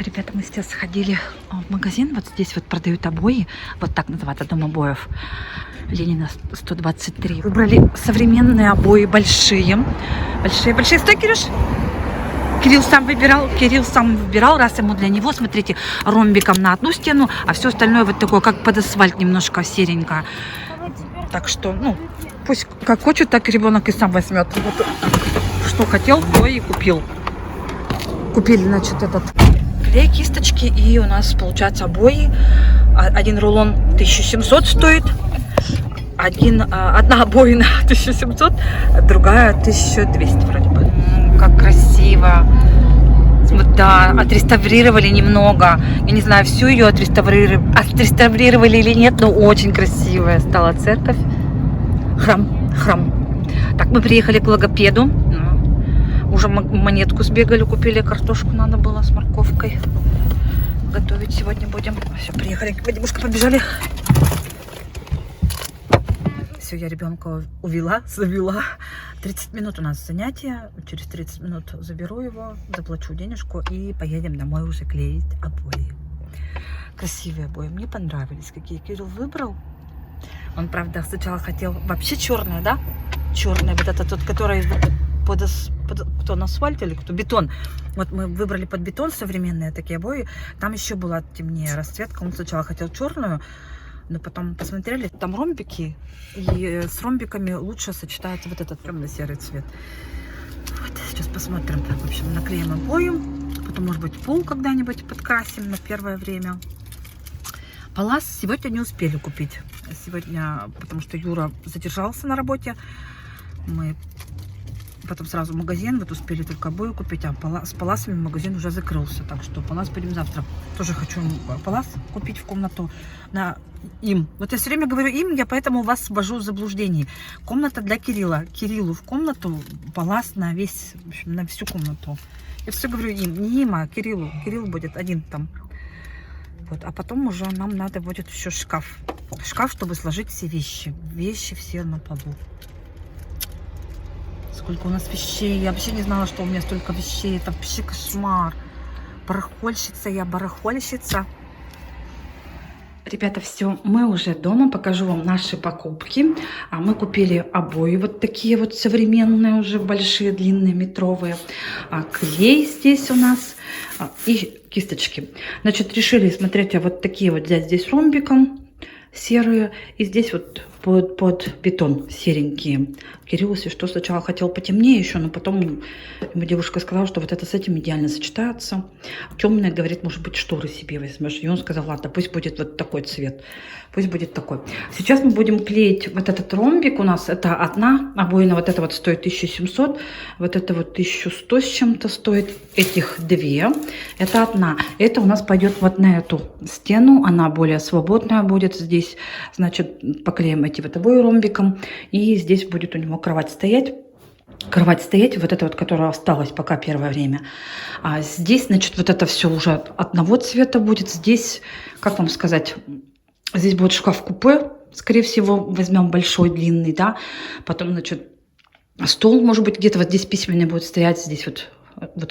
Ребята, мы сейчас сходили в магазин. Вот здесь вот продают обои. Вот так называется, дом обоев. Ленина 123. Выбрали современные обои, большие. Большие. Стой, Кирюш! Кирилл сам выбирал, раз ему для него, смотрите, ромбиком на одну стену, а все остальное вот такое, как под асфальт, немножко серенько. Так что, ну, пусть как хочет, так и ребенок и сам возьмет. Вот, что хотел, то и купил. Купили, значит, этот клей, кисточки, и у нас получается обои. Один рулон 1700 стоит. Одна обоина 1700, другая 1200 вроде бы. Как красиво. Да, отреставрировали немного. Я не знаю, всю ее отреставрировали или нет, но очень красивая стала церковь. Храм. Так, мы приехали к логопеду. Уже монетку сбегали, купили, картошку надо было с морковкой. Готовить сегодня будем. Все, приехали, девушка, побежали. Все, я ребенка завела. 30 минут у нас занятия. Через 30 минут заберу его, заплачу денежку и поедем домой уже клеить обои. Красивые обои, мне понравились. Какие Кирилл выбрал. Он, правда, сначала хотел вообще черные, да? Черные, вот это тот, который кто на асфальте или кто бетон. Вот мы выбрали под бетон современные такие обои. Там еще была темнее расцветка. Он сначала хотел черную, но потом посмотрели, там ромбики, и с ромбиками лучше сочетается вот этот темно-серый цвет. Вот, сейчас посмотрим. Так, в общем, наклеим обои, потом, может быть, пол когда-нибудь подкрасим на первое время. Палас сегодня не успели купить. Сегодня, потому что Юра задержался на работе, мы потом сразу в магазин, вот успели только обои купить, а с паласами магазин уже закрылся, так что палас будем завтра. Тоже хочу палас купить в комнату на им. Вот я все время говорю им, я поэтому вас ввожу в заблуждение. Комната для Кирилла. Кириллу в комнату, палас на весь, в общем, на всю комнату. Я все говорю им, не им, а Кириллу. Кирилл будет один там. Вот, а потом уже нам надо будет еще шкаф. Шкаф, чтобы сложить все вещи. Вещи все на полу. Сколько у нас вещей. Я вообще не знала, что у меня столько вещей. Это вообще кошмар. Барахольщица я, барахольщица. Ребята, все, мы уже дома. Покажу вам наши покупки. Мы купили обои вот такие вот современные, уже большие, длинные, метровые. Клей здесь у нас и кисточки. Значит, решили, смотрите, вот такие вот взять здесь ромбиком серые. И здесь вот под бетон серенькие. Кирилл, если что, сначала хотел потемнее еще, но потом ему девушка сказала, что вот это с этим идеально сочетается. Темная, говорит, может быть, шторы себе возьмешь. И он сказал, ладно, пусть будет вот такой цвет. Пусть будет такой. Сейчас мы будем клеить вот этот ромбик. У нас это одна обоина. Вот это вот стоит 1700. Вот это вот 1100 с чем-то стоит. Этих две. Это одна. Это у нас пойдет вот на эту стену. Она более свободная будет. Здесь, значит, поклеим эти вот обои ромбиком. И здесь будет у него кровать стоять. Вот это вот, которая осталась пока первое время. А здесь, значит, вот это все уже одного цвета будет. Здесь, как вам сказать, здесь будет шкаф-купе. Скорее всего, возьмем большой, длинный, да. Потом, значит, стол, может быть, где-то вот здесь письменный будет стоять. Здесь вот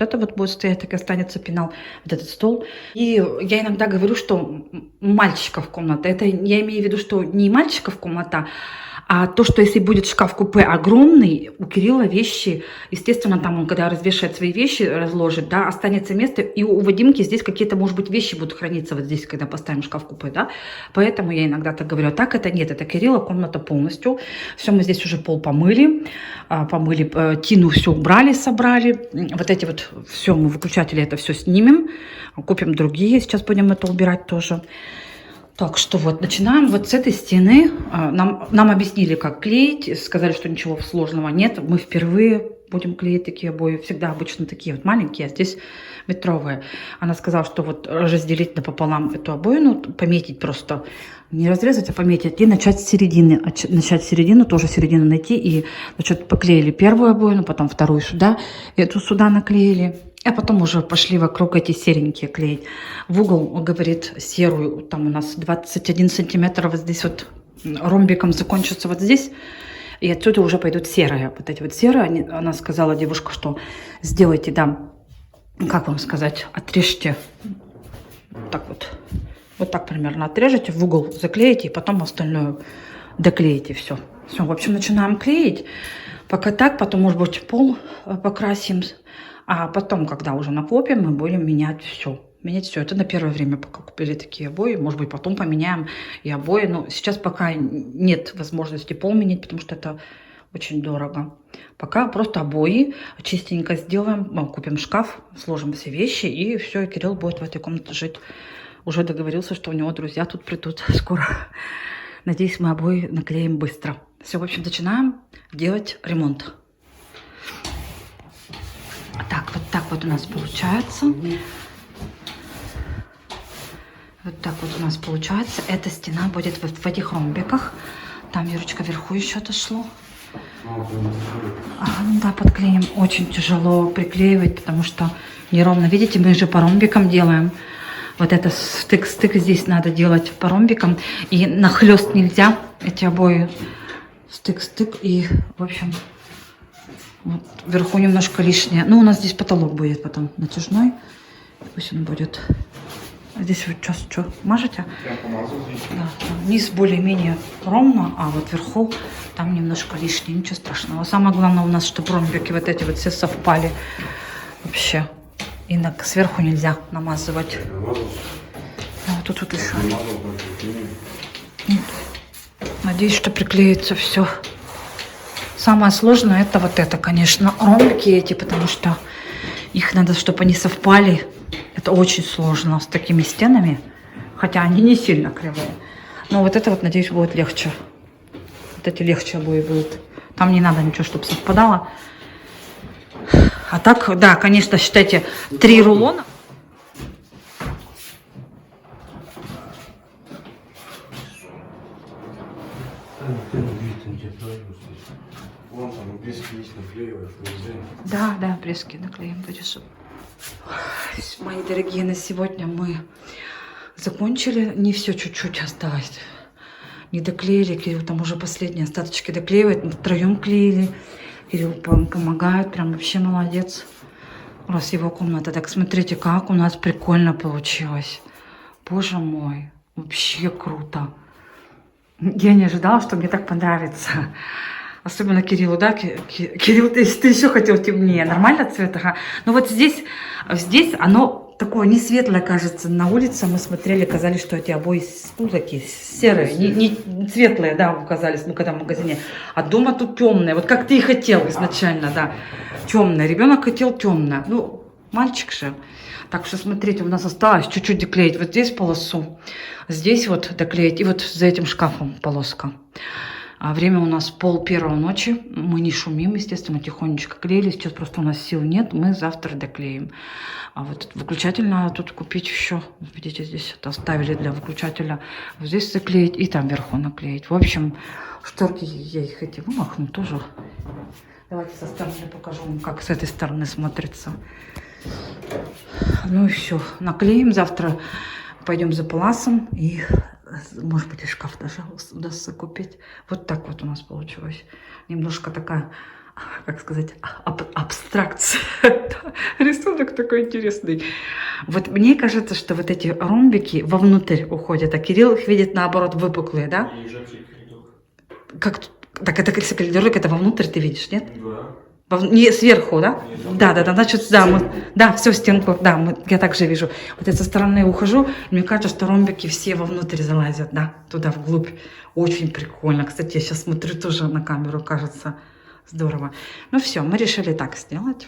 это вот будет стоять, так и останется пенал, вот этот стол. И я иногда говорю, что мальчиков комната. Это я имею в виду, что не мальчиков комната, а то, что если будет шкаф-купе огромный, у Кирилла вещи, естественно, там он, когда развешает свои вещи, разложит, да, останется место, и у Вадимки здесь какие-то, может быть, вещи будут храниться вот здесь, когда поставим шкаф-купе, да, поэтому я иногда так говорю. А так это нет, это Кирилла комната полностью. Все, мы здесь уже пол помыли, тину все убрали, собрали, вот эти вот, все, мы выключатели это все снимем, купим другие, сейчас будем это убирать тоже. Так что вот, начинаем вот с этой стены. Нам объяснили, как клеить, сказали, что ничего сложного нет. Мы впервые будем клеить такие обои. Всегда обычно такие вот маленькие, а здесь метровые. Она сказала, что вот разделить напополам эту обоину, пометить просто, не разрезать, а пометить, и начать с середины. Начать с середины, тоже середину найти. И, значит, поклеили первую обоину, потом вторую сюда, эту сюда наклеили. А потом уже пошли вокруг эти серенькие клеить. В угол, говорит, серую, там у нас 21 сантиметр, вот здесь вот ромбиком закончится вот здесь. И отсюда уже пойдут серые. Вот эти вот серые, она сказала, девушка, что сделайте, да, как вам сказать, отрежьте вот так вот. Вот так примерно отрежете, в угол заклеите, и потом остальное доклеите. Все. Все, в общем, начинаем клеить. Пока так, потом, может быть, пол покрасим. А потом, когда уже накопим, мы будем менять все. Менять все. Это на первое время, пока купили такие обои. Может быть, потом поменяем и обои. Но сейчас пока нет возможности пол менять, потому что это очень дорого. Пока просто обои чистенько сделаем. Купим шкаф, сложим все вещи, и все, и Кирилл будет в этой комнате жить. Уже договорился, что у него друзья тут придут скоро. Надеюсь, мы обои наклеим быстро. Все, в общем, начинаем делать ремонт. Так вот у нас получается. Вот так вот у нас получается. Эта стена будет вот в этих ромбиках. Там Юрочка вверху еще дошло. Да, подклеим. Очень тяжело приклеивать, потому что неровно. Видите, мы же по ромбикам делаем. Вот это стык здесь надо делать по ромбикам. И нахлест нельзя. Эти обои стык. И, в общем, вот вверху немножко лишнее. Ну, у нас здесь потолок будет потом натяжной. Пусть он будет. Здесь вот сейчас что, мажете? Я помазал здесь. Да, низ более-менее ровно, а вот вверху там немножко лишнее, ничего страшного. Самое главное у нас, чтобы ромбики вот эти вот все совпали вообще. И сверху нельзя намазывать. А вот тут вот еще. Надеюсь, что приклеится все. Самое сложное это вот это, конечно, ромбики эти, потому что их надо, чтобы они совпали. Это очень сложно с такими стенами, хотя они не сильно кривые. Но вот это вот, надеюсь, будет легче. Вот эти легче обои будут. Там не надо ничего, чтобы совпадало. А так, да, конечно, считайте, 3 рулона. Вон там близко есть, наклеиваешь, нельзя. Да, блески наклеим, будешь. Мои дорогие, на сегодня мы закончили. Не все, чуть-чуть осталось. Не доклеили. Кирилл там уже последние остаточки доклеивает. Мы втроем клеили. Кирилл помогает. Прям вообще молодец. Раз его комната. Так смотрите, как у нас прикольно получилось. Боже мой. Вообще круто. Я не ожидала, что мне так понравится. Особенно Кириллу, да? Кирилл, ты еще хотел темнее. Нормально цвет? Ага. Но вот здесь оно такое не светлое, кажется. На улице мы смотрели, казались, что эти обои такие серые, не светлые, да, казались, ну, когда в магазине. А дома тут темные. Вот как ты и хотел изначально, да. Темное. Ребенок хотел темное. Ну, мальчик же. Так что, смотрите, у нас осталось чуть-чуть доклеить вот здесь полосу. Здесь вот доклеить. И вот за этим шкафом полоска. А время у нас 1:30 ночи. Мы не шумим, естественно, тихонечко клеили. Сейчас просто у нас сил нет. Мы завтра доклеим. А вот выключатель надо тут купить еще. Видите, здесь это оставили для выключателя. Вот здесь заклеить и там вверху наклеить. В общем, шторки я их эти вымахну тоже. Давайте со стороны покажу вам, как с этой стороны смотрится. Ну и все. Наклеим завтра. Пойдем за паласом и... Может быть, и шкаф даже удастся купить. Вот так вот у нас получилось. Немножко такая, как сказать, абстракция. Рисунок такой интересный. Вот мне кажется, что вот эти ромбики вовнутрь уходят, а Кирилл их видит наоборот выпуклые, да? Как, так это коридорик, это вовнутрь ты видишь, нет? Да. Не сверху, да? Да, значит, да, все в стенку, да, я также вижу. Вот я со стороны ухожу, мне кажется, что ромбики все вовнутрь залазят, да, туда вглубь. Очень прикольно. Кстати, я сейчас смотрю тоже на камеру, кажется, здорово. Ну все, мы решили так сделать.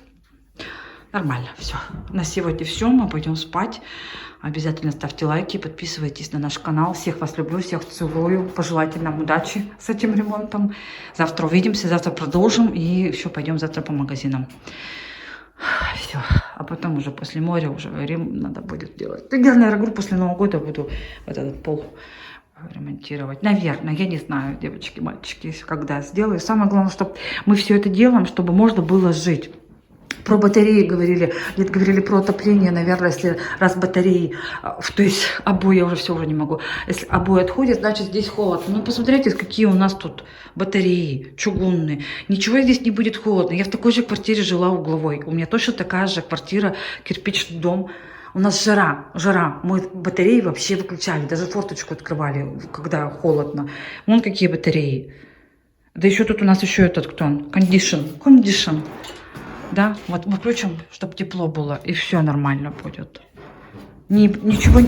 Нормально, все. На сегодня все, мы пойдем спать. Обязательно ставьте лайки, подписывайтесь на наш канал. Всех вас люблю, всех целую. Пожелайте нам удачи с этим ремонтом. Завтра увидимся, завтра продолжим. И еще пойдем завтра по магазинам. Все. А потом уже после моря уже надо будет делать. Я, наверное, говорю, после Нового года буду вот этот пол ремонтировать. Наверное, я не знаю, девочки, мальчики, когда сделаю. Самое главное, чтобы мы все это делаем, чтобы можно было жить. Про батареи говорили, нет, говорили про отопление, наверное, если раз батареи, то есть обои, я уже все уже не могу, если обои отходят, значит здесь холодно. Ну, посмотрите, какие у нас тут батареи чугунные. Ничего здесь не будет холодно. Я в такой же квартире жила угловой. У меня точно такая же квартира, кирпичный дом. У нас жара. Мы батареи вообще выключали, даже форточку открывали, когда холодно. Вон какие батареи. Да еще тут у нас еще этот, кто он? Кондишн. Да, вот мы включим, чтобы тепло было, и все нормально будет. Ничего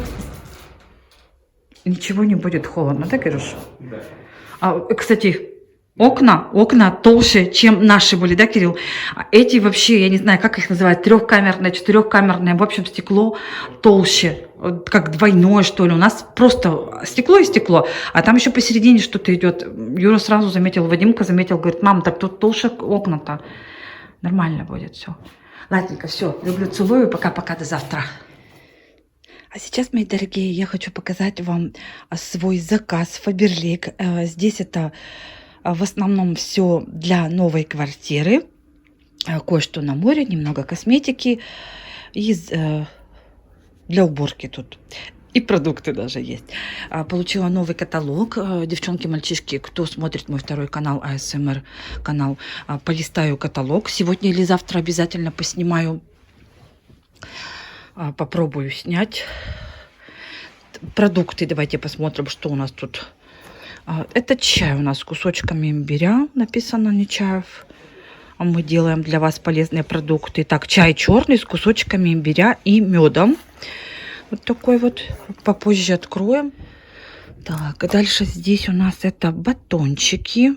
не будет холодно, да, Кирюш? Да. Кстати, окна толще, чем наши были, да, Кирилл? А эти вообще, я не знаю, как их называют, трехкамерное, четырехкамерное, в общем, стекло толще, вот как двойное, что ли. У нас просто стекло и стекло, а там еще посередине что-то идет. Юра сразу заметил, Вадимка заметил, говорит, мам, так тут толще окна-то. Нормально будет все. Ладненько, все, люблю, целую, пока-пока, до завтра. А сейчас, мои дорогие, я хочу показать вам свой заказ Faberlic. Здесь это в основном все для новой квартиры. Кое-что на море, немного косметики и для уборки тут. И продукты даже есть. Получила новый каталог. Девчонки, мальчишки, кто смотрит мой второй канал, ASMR канал, полистаю каталог. Сегодня или завтра обязательно поснимаю. Попробую снять. Продукты, давайте посмотрим, что у нас тут. Это чай у нас с кусочками имбиря. Написано не чаев. А мы делаем для вас полезные продукты. Так, чай черный с кусочками имбиря и медом. Вот такой вот. Попозже откроем. Так, дальше здесь у нас это батончики.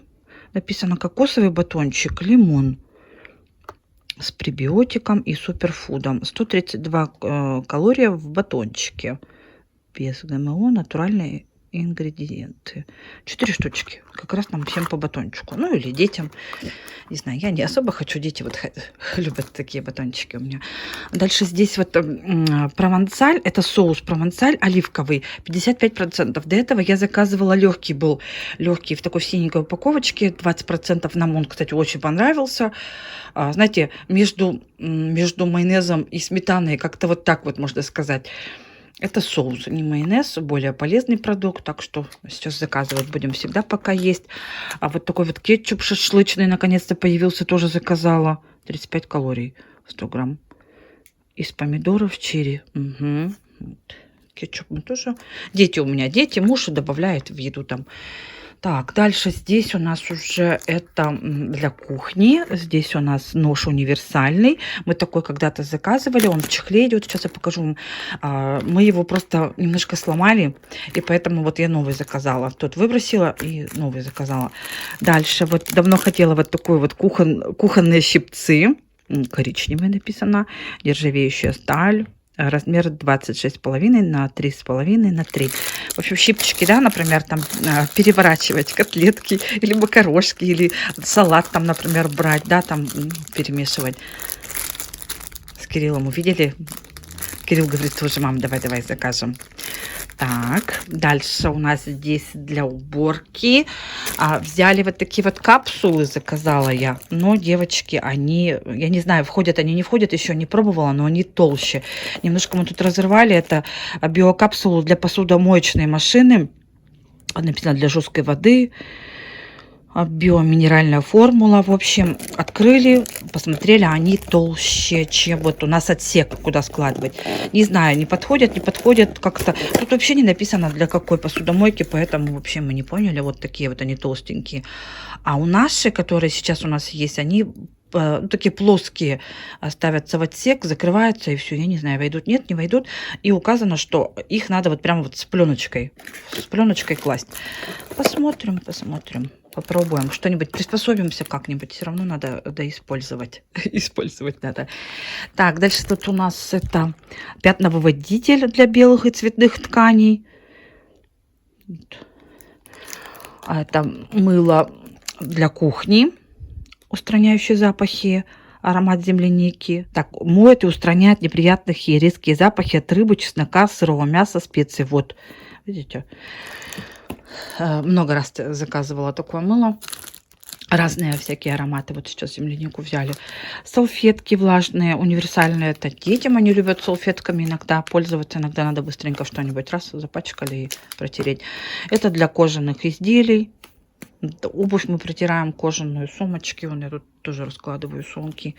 Написано кокосовый батончик, лимон. С пребиотиком и суперфудом. 132 калории в батончике. Без ГМО, натуральные ингредиенты. 4 штучки. Как раз нам всем по батончику. Ну или детям. Не знаю, я не особо хочу. Дети вот любят такие батончики у меня. Дальше здесь вот провансаль. Это соус провансаль оливковый. 55%. До этого я заказывала легкий был. Легкий в такой синенькой упаковочке. 20% нам он, кстати, очень понравился. Знаете, между майонезом и сметаной, как-то вот так вот можно сказать. Это соус, не майонез, более полезный продукт, так что сейчас заказывать будем всегда, пока есть. А вот такой вот кетчуп шашлычный наконец-то появился, тоже заказала. 35 калорий, 100 грамм. Из помидоров черри. Угу. Кетчуп мы тоже. Дети у меня, муж добавляет в еду там. Так, дальше здесь у нас уже это для кухни. Здесь у нас нож универсальный. Мы такой когда-то заказывали. Он в чехле идет. Сейчас я покажу вам. Мы его просто немножко сломали. И поэтому вот я новый заказала. Тот выбросила и новый заказала. Дальше вот давно хотела вот такой вот кухонные щипцы. Коричневый написано. Нержавеющая сталь. Размер 26,5 на 3,5 на 3. В общем, щипчики, да, например, там переворачивать котлетки или макарошки, или салат там, например, брать, да, там перемешивать. С Кириллом увидели. Кирилл говорит тоже, мам, давай закажем. Так, дальше у нас здесь для уборки. Взяли вот такие вот капсулы, заказала я. Но, девочки, они, я не знаю, входят они, не входят, еще не пробовала, но они толще. Немножко мы тут разорвали. Это биокапсулу для посудомоечной машины. Написано для жесткой воды. Биоминеральная формула. В общем, открыли, посмотрели, они толще, чем вот у нас отсек, куда складывать. Не знаю, не подходят как-то. Тут вообще не написано, для какой посудомойки, поэтому вообще мы не поняли. Вот такие вот они толстенькие. А у наши, которые сейчас у нас есть, они такие плоские, ставятся в отсек, закрываются и все. Я не знаю, войдут, нет, не войдут. И указано, что их надо вот прямо вот с пленочкой класть. Посмотрим. Попробуем что-нибудь, приспособимся как-нибудь. Все равно надо использовать. Использовать надо. Так, дальше тут у нас это пятновыводитель для белых и цветных тканей. Это мыло для кухни, устраняющее запахи, аромат земляники. Так, моет и устраняет неприятные и резкие запахи от рыбы, чеснока, сырого мяса, специй. Вот, видите? Много раз заказывала такое мыло. Разные всякие ароматы. Вот сейчас землянику взяли. Салфетки влажные, универсальные. Это детям, они любят салфетками иногда пользоваться. Иногда надо быстренько что-нибудь раз запачкали и протереть. Это для кожаных изделий. Обувь мы протираем, кожаные сумочки. Вон я тут тоже раскладываю сумки.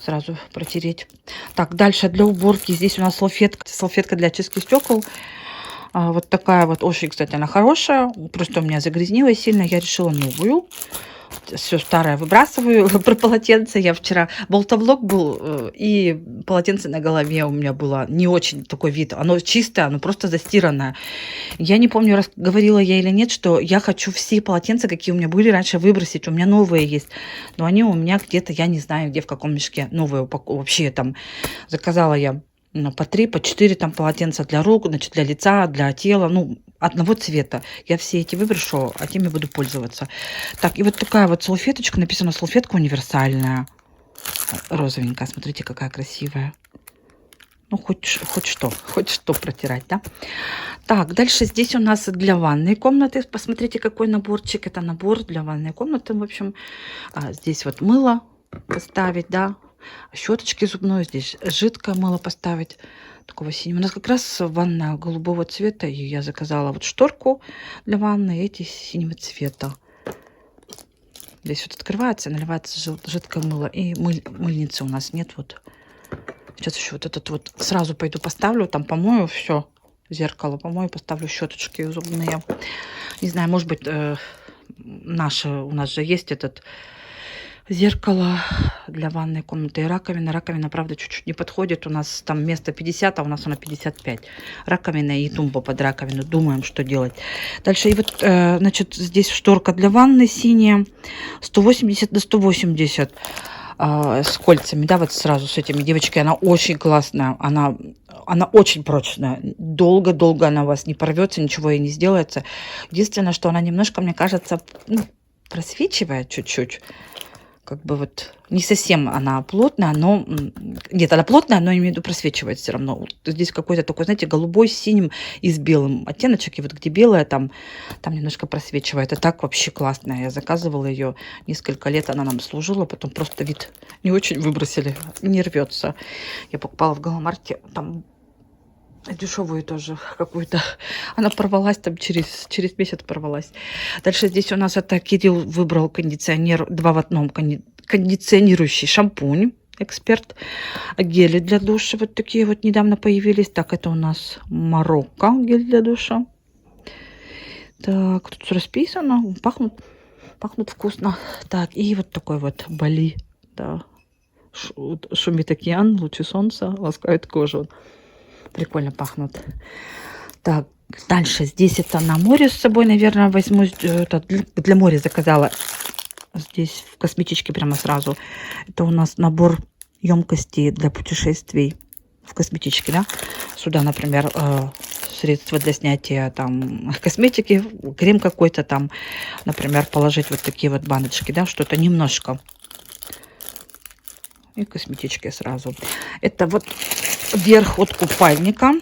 Сразу протереть. Так, дальше для уборки. Здесь у нас салфетка для очистки стекол. Вот такая вот, очень, кстати, она хорошая. Просто у меня загрязнилась сильно. Я решила новую. Все старое выбрасываю. Про полотенце я вчера... Болтовлог был, и полотенце на голове у меня было не очень такой вид. Оно чистое, оно просто застиранное. Я не помню, говорила я или нет, что я хочу все полотенца, какие у меня были раньше, выбросить. У меня новые есть. Но они у меня где-то, я не знаю, где, в каком мешке. Новые вообще там заказала я по 3, по 4 там полотенца для рук, значит, для лица, для тела, ну, одного цвета. Я все эти выброшу, а теми буду пользоваться. Так, и вот такая вот салфеточка, написано салфетка универсальная. Розовенькая, смотрите, какая красивая. Ну, хоть что протирать, да? Так, дальше здесь у нас для ванной комнаты. Посмотрите, какой наборчик. Это набор для ванной комнаты, в общем. Здесь вот мыло поставить, да. Щеточки зубной. Здесь жидкое мыло поставить. Такого синего. У нас как раз ванна голубого цвета. И я заказала вот шторку для ванны. Эти синего цвета. Здесь вот открывается, наливается жидкое мыло. И мыльницы у нас нет. Вот. Сейчас еще вот этот вот сразу пойду поставлю. Там помою все. Зеркало помою. Поставлю щеточки зубные. Не знаю, может быть, наши. У нас же есть этот... Зеркало для ванной комнаты и раковина. Раковина, правда, чуть-чуть не подходит. У нас там место 50, а у нас она 55. Раковина и тумба под раковину. Думаем, что делать. Дальше, и вот, значит, здесь шторка для ванны синяя. 180 на 180 с кольцами, да, вот сразу с этими. Девочки, она очень классная. Она очень прочная. Долго-долго она у вас не порвется, ничего ей не сделается. Единственное, что она немножко, мне кажется, ну, просвечивает чуть-чуть. Как бы вот не совсем она плотная, но... Нет, она плотная, но, имею в виду, просвечивает все равно. Вот здесь какой-то такой, знаете, голубой с синим и с белым оттеночек. И вот где белая, там немножко просвечивает. А так вообще классная. Я заказывала ее несколько лет, она нам служила. Потом просто вид не очень выбросили. Не рвется. Я покупала в Галамарте. Там дешевую тоже какую-то. Она порвалась там через месяц порвалась. Дальше здесь у нас это Кирилл выбрал кондиционер 2 в 1 кондиционирующий шампунь. Эксперт. Гели для душа вот такие вот недавно появились. Так, это у нас Марокко гель для душа. Так, тут расписано. Пахнут вкусно. Так, и вот такой вот Бали. Да. Шумит океан, лучи солнца ласкают кожу. Прикольно пахнут. Так, дальше. Здесь это на море с собой, наверное, возьму. Это для моря заказала. Здесь в косметичке прямо сразу. Это у нас набор емкостей для путешествий в косметичке, да. Сюда, например, средства для снятия там косметики, крем какой-то там, например, положить вот такие вот баночки, да, что-то немножко. И косметички сразу. Это вот верх от купальника.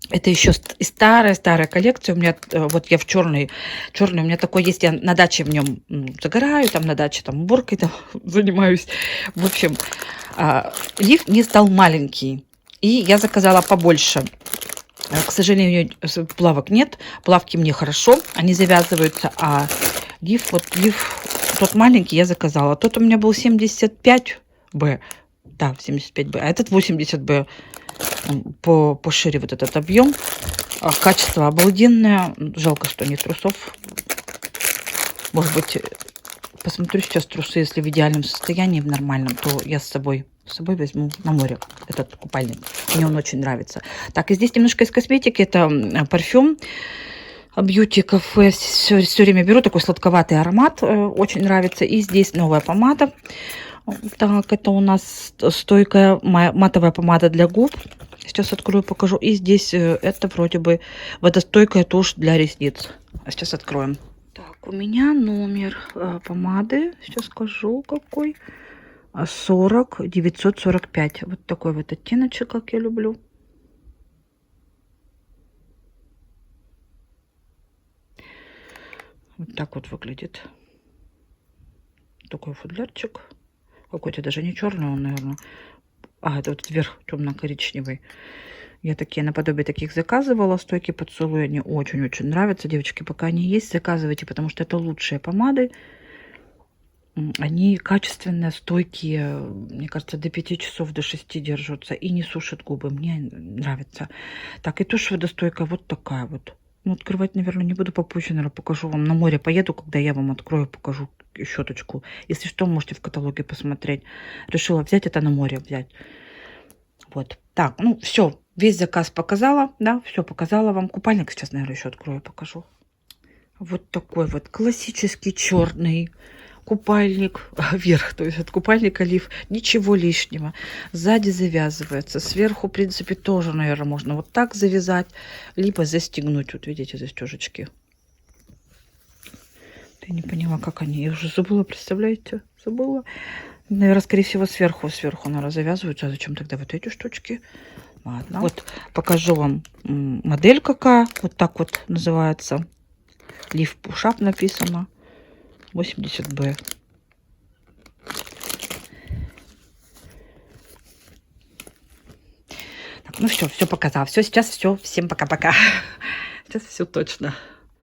Это еще старая коллекция. У меня вот я в черный у меня такой есть. Я на даче в нем загораю, там на даче там уборкой там занимаюсь. В общем, лиф не стал маленький. И я заказала побольше. К сожалению, плавок нет. Плавки мне хорошо, они завязываются. А лиф тот маленький я заказала. Тот у меня был 75Б. Да, 75Б. А этот 80Б. Пошире вот этот объем. Качество обалденное. Жалко, что нет трусов. Может быть, посмотрю сейчас трусы, если в идеальном состоянии, в нормальном, то я с собой возьму на море этот купальник. Мне он очень нравится. Так, и здесь немножко из косметики. Это парфюм Beauty Cafe. Все время беру такой сладковатый аромат. Очень нравится. И здесь новая помада. Так, это у нас стойкая матовая помада для губ. Сейчас открою, покажу. И здесь это вроде бы водостойкая тушь для ресниц. Сейчас откроем. Так, у меня номер помады. Сейчас скажу, какой. 945. Вот такой вот оттеночек, как я люблю. Вот так вот выглядит. Такой футлярчик. Какой-то даже не черный он, наверное. Это вот вверх темно-коричневый. Я такие наподобие таких заказывала. Стойки поцелуя, они очень-очень нравятся. Девочки, пока они есть, заказывайте, потому что это лучшие помады. Они качественные, стойкие. Мне кажется, до 5 часов, до 6 держатся. И не сушат губы. Мне нравится. Так, и тушь водостойкая вот такая вот. Ну, открывать, наверное, не буду попозже, наверное, покажу вам. На море поеду, когда я вам открою, покажу щеточку. Если что, можете в каталоге посмотреть. Решила взять это на море взять. Вот. Так, ну все, весь заказ показала, да, все показала вам. Купальник сейчас, наверное, еще открою, покажу. Вот такой вот классический черный купальник, вверх, то есть от купальника лиф, ничего лишнего. Сзади завязывается, сверху, в принципе, тоже, наверное, можно вот так завязать, либо застегнуть. Вот видите, застежечки. Я не поняла, как они. Я уже забыла, представляете? Забыла. Наверное, скорее всего, сверху, наверное, завязываются. А зачем тогда вот эти штучки? Ладно. Вот покажу вам модель какая. Вот так вот называется. Лиф пушап написано. 80Б. Так, ну все показала. Все, сейчас все. Всем пока-пока. Сейчас все точно.